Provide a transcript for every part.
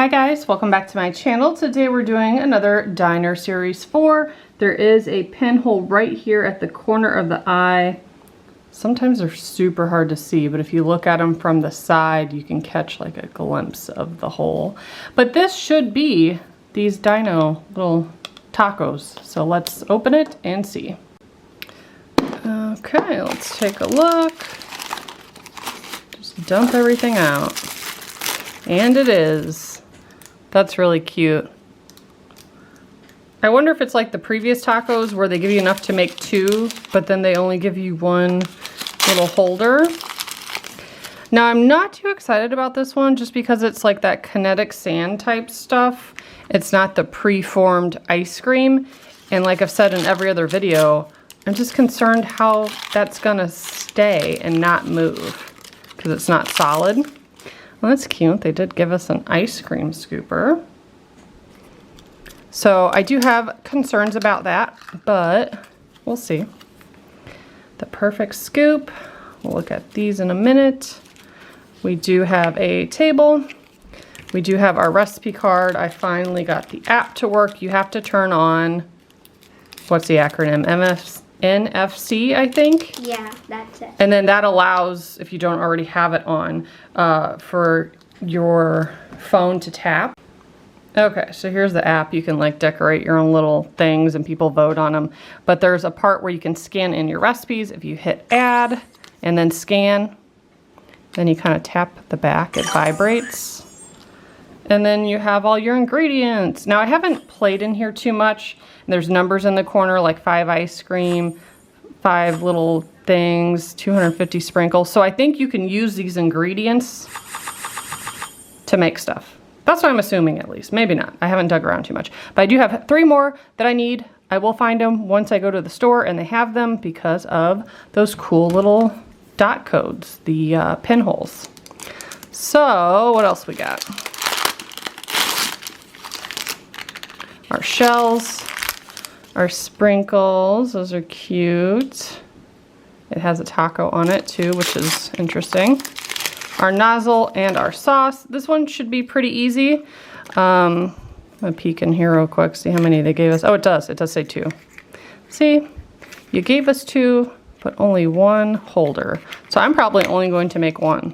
Hi guys, welcome back to my channel. Today we're doing another diner series 4. There is a pinhole right here at the corner of the eye. Sometimes they're super hard to see, but if you look at them from the side, you can catch like a glimpse of the hole. But this should be these dino little tacos. So let's open it and see. Okay, let's take a look. Just dump everything out. And it is. That's really cute. I wonder if it's like the previous tacos where they give you enough to make 2, but then they only give you 1 little holder. Now I'm not too excited about this one just because it's like that kinetic sand type stuff. It's not the pre-formed ice cream. And like I've said in every other video, I'm just concerned how that's gonna stay and not move because it's not solid. Well, that's cute. They did give us an ice cream scooper. So I do have concerns about that, but we'll see. The perfect scoop. We'll look at these in a minute. We do have a table. We do have our recipe card. I finally got the app to work. You have to turn on, what's the acronym? NFC, I think? Yeah, that's it. And then that allows, if you don't already have it on, for your phone to tap. Okay, so here's the app. You can like decorate your own little things and people vote on them. But there's a part where you can scan in your recipes. If you hit add and then scan, then you kind of tap the back, it vibrates. And then you have all your ingredients. Now I haven't played in here too much. There's numbers in the corner like 5 ice cream, 5 little things, 250 sprinkles. So I think you can use these ingredients to make stuff. That's what I'm assuming at least. Maybe not. I haven't dug around too much. But I do have 3 more that I need. I will find them once I go to the store and they have them because of those cool little dot codes, the pinholes. So what else we got? Our shells, our sprinkles, those are cute. It has a taco on it too, which is interesting. Our nozzle and our sauce. This one should be pretty easy. I'm gonna peek in here real quick, see how many they gave us. Oh, it does say 2. See, you gave us 2, but only 1 holder. So I'm probably only going to make 1.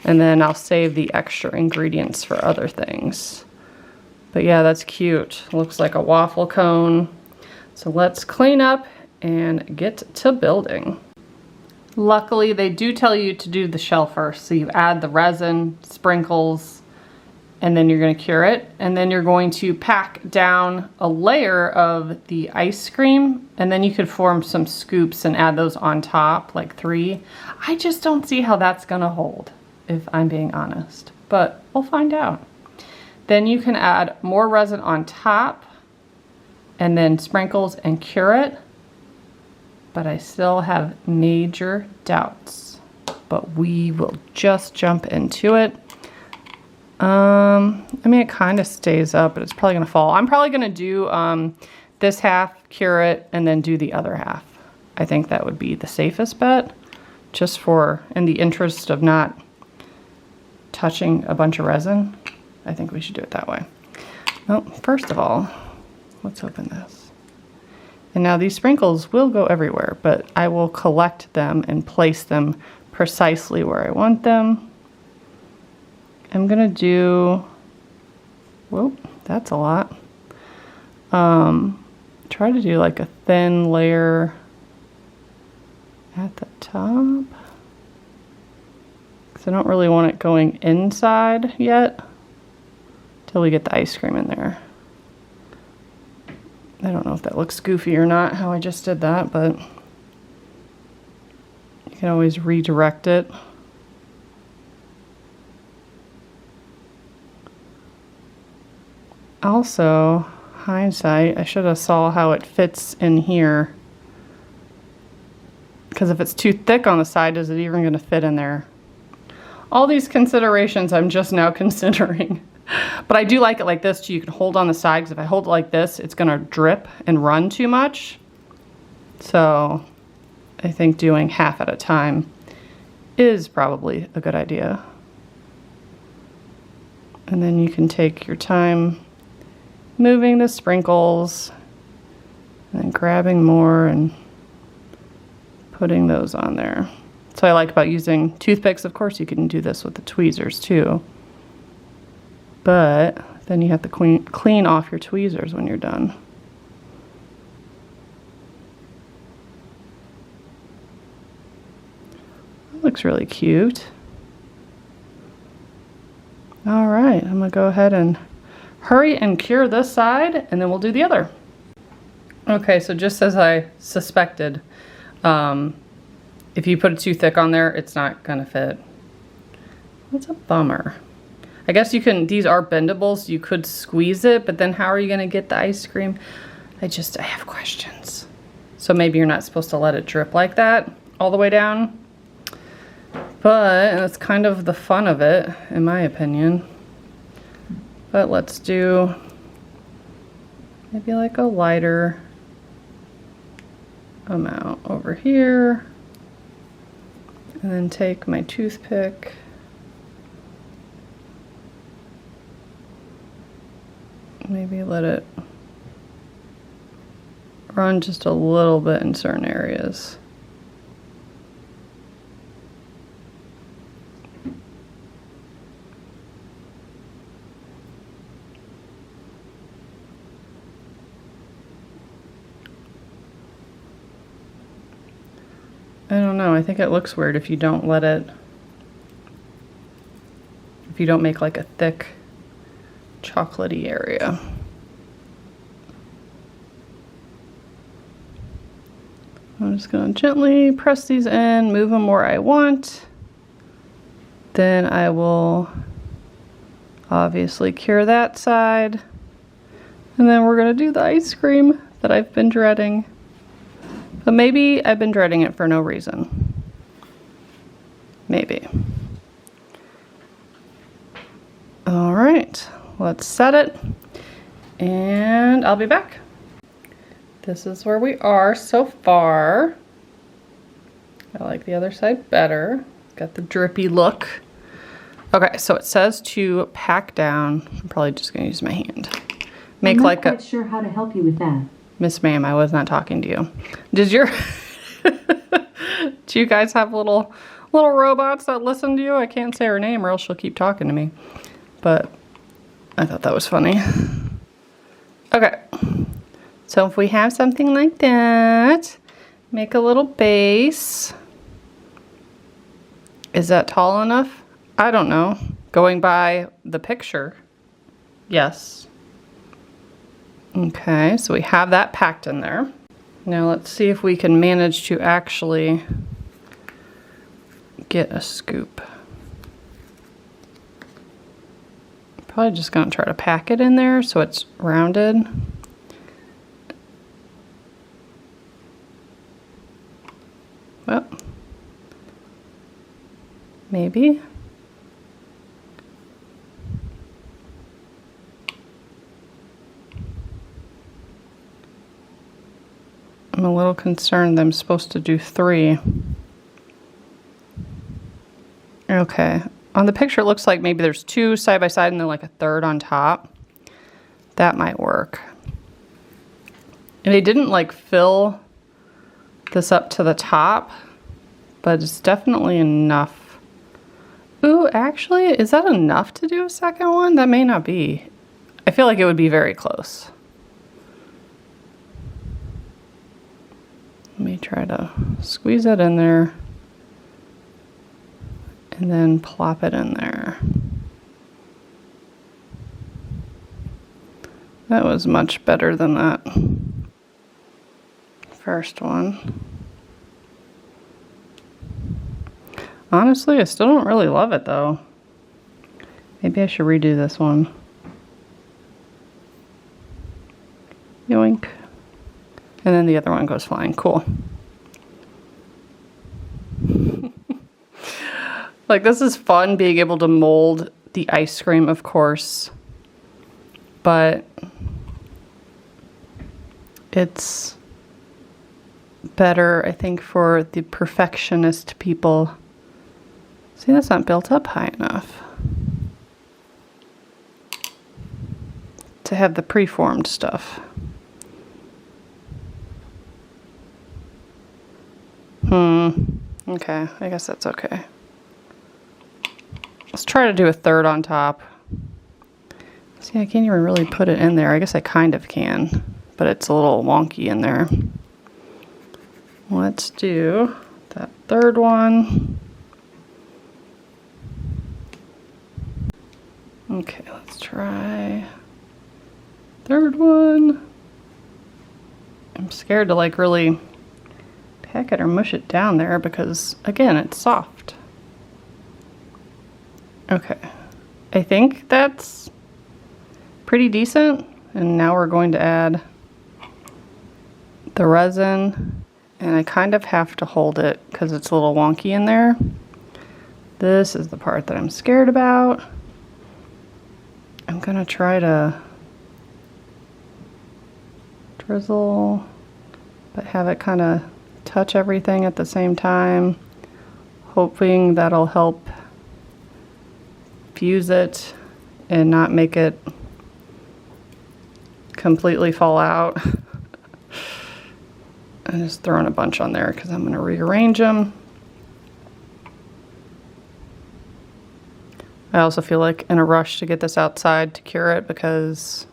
And then I'll save the extra ingredients for other things. But yeah, that's cute. Looks like a waffle cone. So let's clean up and get to building. Luckily, they do tell you to do the shell first. So you add the resin, sprinkles, and then you're gonna cure it. And then you're going to pack down a layer of the ice cream, and then you could form some scoops and add those on top, like 3. I just don't see how that's gonna hold, if I'm being honest, but we'll find out. Then you can add more resin on top and then sprinkles and cure it. But I still have major doubts. But we will just jump into it. I mean, it kind of stays up, but it's probably gonna fall. I'm probably gonna do this half, cure it, and then do the other half. I think that would be the safest bet, just for, in the interest of not touching a bunch of resin. I think we should do it that way. Well, first of all, let's open this. And now these sprinkles will go everywhere, but I will collect them and place them precisely where I want them. I'm gonna do, whoop, that's a lot. Try to do like a thin layer at the top. Because I don't really want it going inside yet, till we get the ice cream in there. I don't know if that looks goofy or not, how I just did that, but you can always redirect it. Also, hindsight, I should have saw how it fits in here. Because if it's too thick on the side, is it even going to fit in there? All these considerations I'm just now considering. But I do like it like this too. You can hold on the side, because if I hold it like this, it's gonna drip and run too much. So I think doing half at a time is probably a good idea. And then you can take your time moving the sprinkles and then grabbing more and putting those on there. So I like about using toothpicks, of course you can do this with the tweezers too. But then you have to clean off your tweezers when you're done. That looks really cute. All right, I'm gonna go ahead and hurry and cure this side and then we'll do the other. Okay, so just as I suspected, if you put it too thick on there, it's not gonna fit. That's a bummer. I guess you can, these are bendables, you could squeeze it, but then how are you gonna get the ice cream? I have questions. So maybe you're not supposed to let it drip like that all the way down. But that's kind of the fun of it, in my opinion. But let's do maybe like a lighter amount over here. And then take my toothpick. Maybe let it run just a little bit in certain areas. I don't know, I think it looks weird if you don't let it, if you don't make like a thick chocolatey area. I'm just gonna gently press these in, move them where I want. Then I will obviously cure that side. And then we're gonna do the ice cream that I've been dreading. But maybe I've been dreading it for no reason. Maybe. All right, let's set it and I'll be back. This is where we are so far. I like the other side better. Got the drippy look. Okay, so it says to pack down. I'm probably just gonna use my hand. I'm not quite sure how to help you with that. Miss Ma'am, I was not talking to you. Did your do you guys have little robots that listen to you? I can't say her name or else she'll keep talking to me. But I thought that was funny. Okay. So if we have something like that, make a little base. Is that tall enough? I don't know. Going by the picture, yes. Okay, so we have that packed in there. Now let's see if we can manage to actually get a scoop. Probably just gonna try to pack it in there so it's rounded. Well, maybe. I'm a little concerned that I'm supposed to do 3. Okay, on the picture it looks like maybe there's 2 side by side and then like a 3rd on top. That might work. And they didn't like fill this up to the top, but it's definitely enough. Ooh, actually, is that enough to do a second one? That may not be. I feel like it would be very close. Let me try to squeeze it in there and then plop it in there. That was much better than that first one. Honestly, I still don't really love it though. Maybe I should redo this one. Yoink. And then the other one goes flying. Cool. Like, this is fun being able to mold the ice cream, of course. But it's better, I think, for the perfectionist people. See, that's not built up high enough. to have the preformed stuff. Okay, I guess that's okay. Let's try to do a third on top. See, I can't even really put it in there. I guess I kind of can, but it's a little wonky in there. Let's do that third one. Okay, let's try third one. I'm scared to like really pack it or mush it down there because again, it's soft. Okay, I think that's pretty decent. And now we're going to add the resin, and I kind of have to hold it because it's a little wonky in there. This is the part that I'm scared about. I'm gonna try to drizzle, but have it kind of touch everything at the same time, hoping that'll help fuse it and not make it completely fall out. I'm just throwing a bunch on there because I'm going to rearrange them. I also feel like in a rush to get this outside to cure it because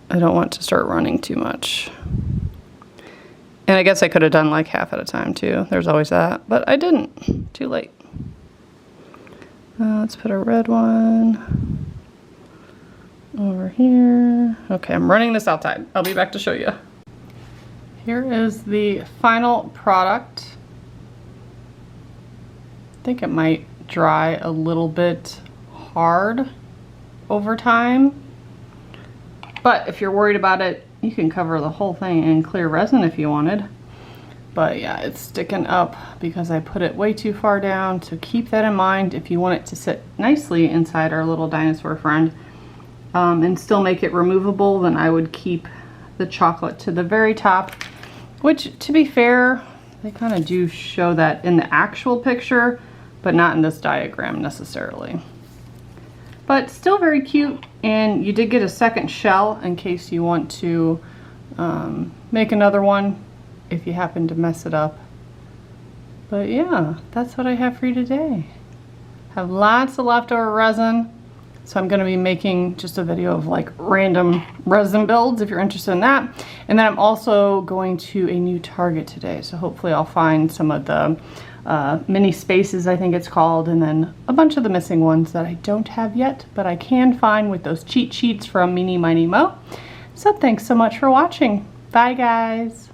I don't want to start running too much. And I guess I could have done like half at a time too. There's always that, but I didn't. Too late. Let's put a red one over here. Okay, I'm running this outside. I'll be back to show you. Here is the final product. I think it might dry a little bit hard over time, but if you're worried about it, you can cover the whole thing in clear resin if you wanted. But yeah, it's sticking up because I put it way too far down, so keep that in mind if you want it to sit nicely inside our little dinosaur friend and still make it removable. Then I would keep the chocolate to the very top, which to be fair, they kind of do show that in the actual picture, but not in this diagram necessarily. But still very cute, and you did get a second shell in case you want to make another one if you happen to mess it up. But yeah, that's what I have for you today. Have lots of leftover resin, so I'm gonna be making just a video of like random resin builds if you're interested in that. And then I'm also going to a new Target today, so hopefully I'll find some of the mini spaces, I think it's called, and then a bunch of the missing ones that I don't have yet, but I can find with those cheat sheets from Mini Miny Mo. So thanks so much for watching. Bye guys.